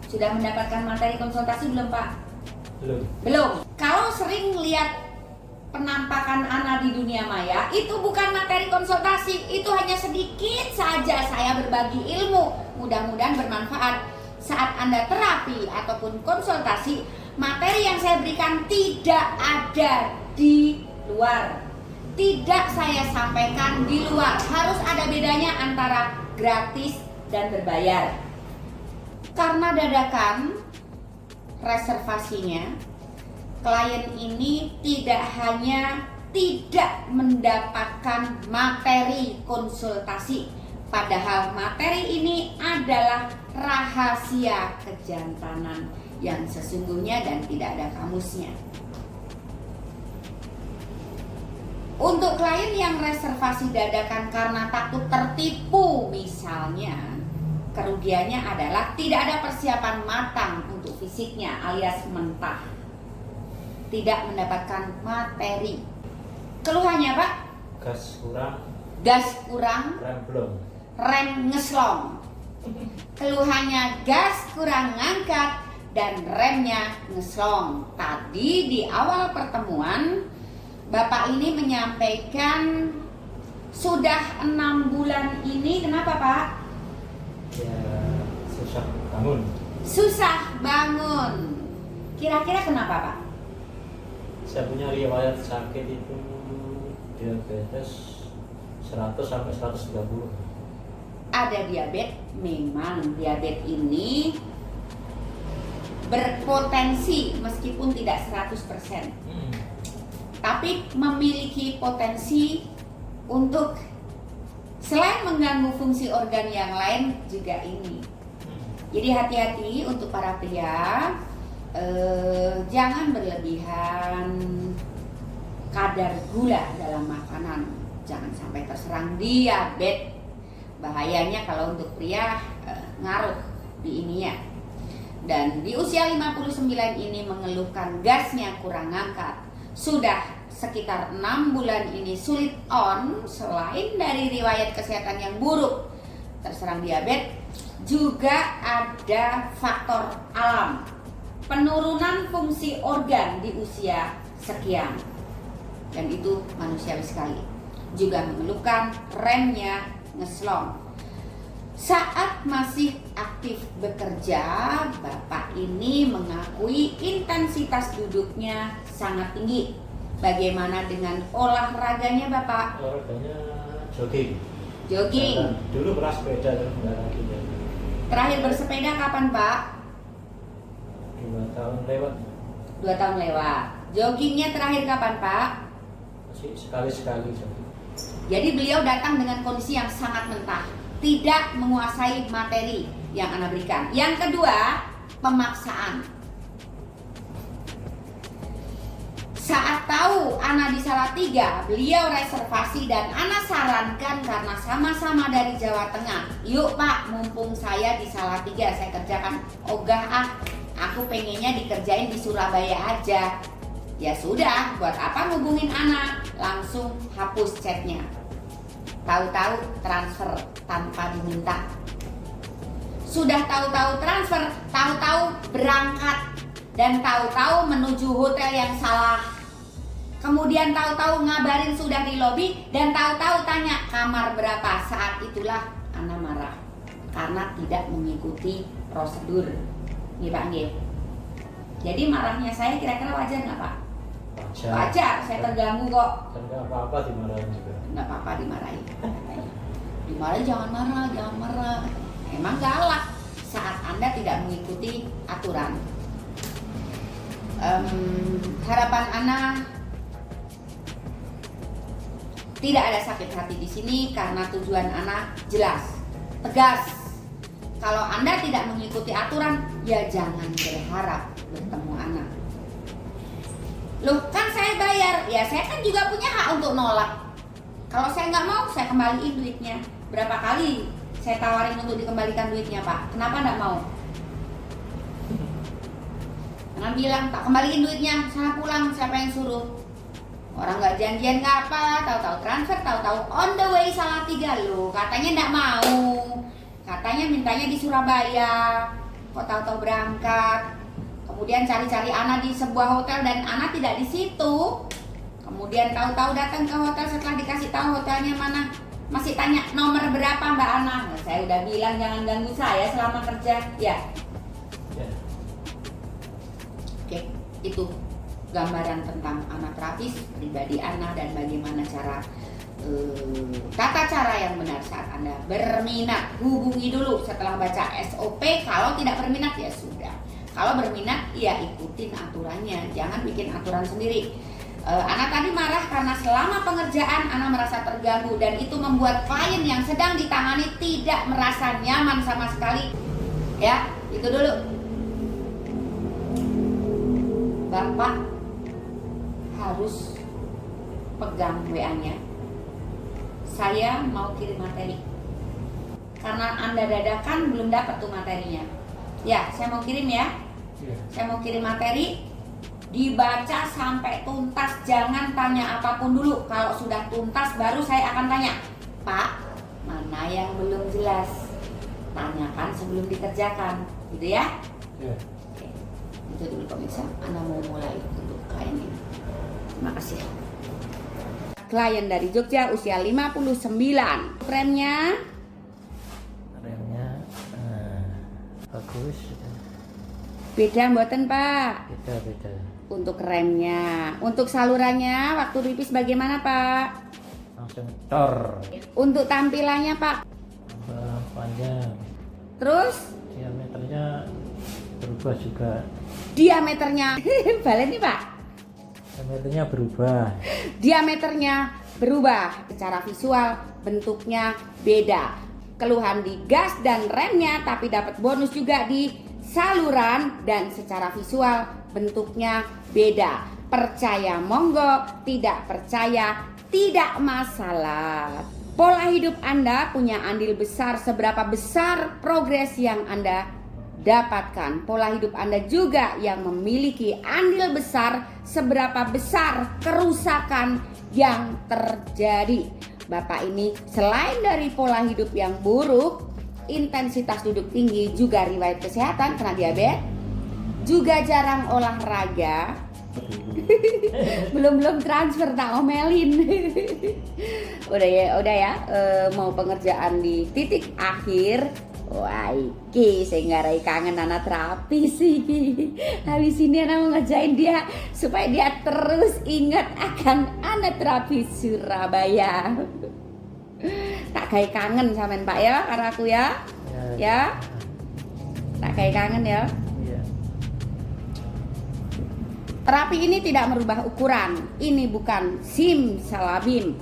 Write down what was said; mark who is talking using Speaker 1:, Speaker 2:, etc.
Speaker 1: Sudah mendapatkan materi konsultasi belum Pak?
Speaker 2: Belum.
Speaker 1: Belum. Kalau sering lihat penampakan Ana di dunia maya, itu bukan materi konsultasi, itu hanya sedikit saja saya berbagi ilmu. Mudah-mudahan bermanfaat. Saat Anda terapi ataupun konsultasi, materi yang saya berikan tidak ada di luar. Tidak saya sampaikan di luar. Harus ada bedanya antara gratis dan berbayar. Karena dadakan reservasinya, klien ini tidak hanya tidak mendapatkan materi konsultasi, padahal materi ini adalah rahasia kejantanan yang sesungguhnya dan tidak ada kamusnya. Untuk klien yang reservasi dadakan karena takut tertipu misalnya, kerugiannya adalah tidak ada persiapan matang untuk fisiknya alias mentah. Tidak mendapatkan materi. Keluhannya Pak? Gas kurang,
Speaker 2: rem belum.
Speaker 1: rem ngeslong. Keluhannya gas kurang ngangkat dan remnya ngeslong. Tadi di awal pertemuan Bapak ini menyampaikan sudah 6 bulan ini, kenapa Pak?
Speaker 2: Ya, susah bangun.
Speaker 1: Susah bangun. Kira-kira kenapa Pak?
Speaker 2: Saya punya riwayat sakit itu diabetes 100 sampai 130.
Speaker 1: Ada diabetes, memang diabetes ini berpotensi meskipun tidak 100%. Tapi memiliki potensi untuk selain mengganggu fungsi organ yang lain juga ini. Jadi hati-hati untuk para pria, jangan berlebihan kadar gula dalam makanan. Jangan sampai terserang diabetes. Bahayanya kalau untuk pria ngaruh di ininya. Dan di usia 59 ini mengeluhkan gasnya kurang ngangkat. Sudah sekitar 6 bulan ini sulit on, selain dari riwayat kesehatan yang buruk terserang diabetes, juga ada faktor alam, penurunan fungsi organ di usia sekian, dan itu manusiawi sekali. Juga mengeluhkan remnya ngeslong. Saat masih aktif bekerja, Bapak ini mengakui intensitas duduknya sangat tinggi. Bagaimana dengan olahraganya Bapak?
Speaker 2: Olahraganya jogging.
Speaker 1: Jogging.
Speaker 2: Dulu pernah sepeda, terus enggak lagi.
Speaker 1: Terakhir bersepeda kapan Pak?
Speaker 2: 2 tahun lewat.
Speaker 1: 2 tahun lewat. Joggingnya terakhir kapan Pak?
Speaker 2: Masih sekali-sekali jogging.
Speaker 1: Jadi beliau datang dengan kondisi yang sangat mentah, tidak menguasai materi yang Ana berikan. Yang kedua, pemaksaan. Saat tahu Ana di Salatiga, beliau reservasi dan Ana sarankan karena sama-sama dari Jawa Tengah. Yuk Pak, mumpung saya di Salatiga, saya kerjakan. Ogah aku pengennya dikerjain di Surabaya aja. Ya sudah, buat apa ngubungin Ana? Langsung hapus chatnya. Tahu-tahu transfer tanpa diminta. Sudah tahu-tahu transfer, tahu-tahu berangkat, dan tahu-tahu menuju hotel yang salah. Kemudian tahu-tahu ngabarin sudah di lobi, dan tahu-tahu tanya kamar berapa. Saat itulah Ana marah karena tidak mengikuti prosedur. Nih Pak Nggih. Jadi marahnya saya kira-kira wajar nggak Pak?
Speaker 2: Wajar.
Speaker 1: Wajar, saya terganggu kok.
Speaker 2: Dan nggak apa-apa dimarahin juga.
Speaker 1: Nggak apa-apa dimarahin. Dimarahin jangan marah, jangan marah. Emang galak saat Anda tidak mengikuti aturan. Harapan Ana tidak ada sakit hati di sini karena tujuan Ana jelas, tegas. Kalau Anda tidak mengikuti aturan, ya jangan berharap bertemu Ana. Loh kan saya bayar, ya saya kan juga punya hak untuk nolak. Kalau saya nggak mau, saya kembaliin duitnya. Berapa kali saya tawarin untuk dikembalikan duitnya Pak? Kenapa nggak mau? Jangan bilang tak kembaliin duitnya, sana pulang, siapa yang suruh? Orang nggak janjian nggak apa, tahu-tahu transfer, tahu-tahu on the way Salatiga loh. Katanya nggak mau, katanya mintanya di Surabaya. kok tahu-tahu berangkat. Kemudian cari-cari Ana di sebuah hotel dan Ana tidak di situ. Kemudian tahu-tahu datang ke hotel setelah dikasih tahu hotelnya mana. Masih tanya nomor berapa Mbak Ana. Nah, saya udah bilang jangan ganggu saya selama kerja. Ya.
Speaker 2: Ya.
Speaker 1: Oke, itu gambaran tentang Ana terapis, pribadi Ana dan bagaimana cara tata cara yang benar saat Anda berminat. Hubungi dulu setelah baca SOP. Kalau tidak berminat ya sudah. Kalau berminat ya ikutin aturannya. Jangan bikin aturan sendiri. Ana tadi marah karena selama pengerjaan Ana merasa terganggu dan itu membuat klien yang sedang ditangani tidak merasa nyaman sama sekali. Ya, itu dulu. Bapak harus pegang WA-nya. Saya mau kirim materi. Karena Anda dadakan belum dapat tuh materinya. Ya, saya mau kirim ya.
Speaker 2: Ya.
Speaker 1: Saya mau kirim materi. Dibaca sampai tuntas, jangan tanya apapun dulu. Kalau sudah tuntas baru saya akan tanya, Pak, mana yang belum jelas? Tanyakan sebelum dikerjakan, gitu ya.
Speaker 2: Ya.
Speaker 1: Oke. Itu dulu pemirsa, Anda mau mulai untuk klien ini. Terima kasih. Klien dari Jogja usia 59. Remnya
Speaker 2: Bagus.
Speaker 1: beda mboten Pak?
Speaker 2: Beda.
Speaker 1: Untuk remnya, untuk salurannya waktu pipis bagaimana Pak?
Speaker 2: Langsung cor.
Speaker 1: Untuk tampilannya Pak?
Speaker 2: Panjang.
Speaker 1: Terus
Speaker 2: Diameternya berubah juga.
Speaker 1: diameternya balen nih Pak?
Speaker 2: Diameternya berubah.
Speaker 1: Diameternya berubah. Secara visual bentuknya beda. Keluhan di gas dan remnya tapi dapat bonus juga di saluran dan secara visual bentuknya beda. Percaya monggo, tidak percaya tidak masalah. Pola hidup Anda punya andil besar seberapa besar progres yang Anda dapatkan. Pola hidup Anda juga yang memiliki andil besar seberapa besar kerusakan yang terjadi. Bapak ini selain dari pola hidup yang buruk, intensitas duduk tinggi, juga riwayat kesehatan, kena diabetes, juga jarang olahraga. belum transfer tak omelin. udah ya mau pengerjaan di titik akhir. Wah, iki saya ngarai kangen anak terapi sih. Habis ini anak mau ngerjain dia supaya dia terus ingat akan anak terapi Surabaya. Tak kayak kangen sampean Pak ya, karena aku ya. Ya. Tak kayak kangen ya.
Speaker 2: Iya.
Speaker 1: Terapi ini tidak merubah ukuran. Ini bukan simsalabim.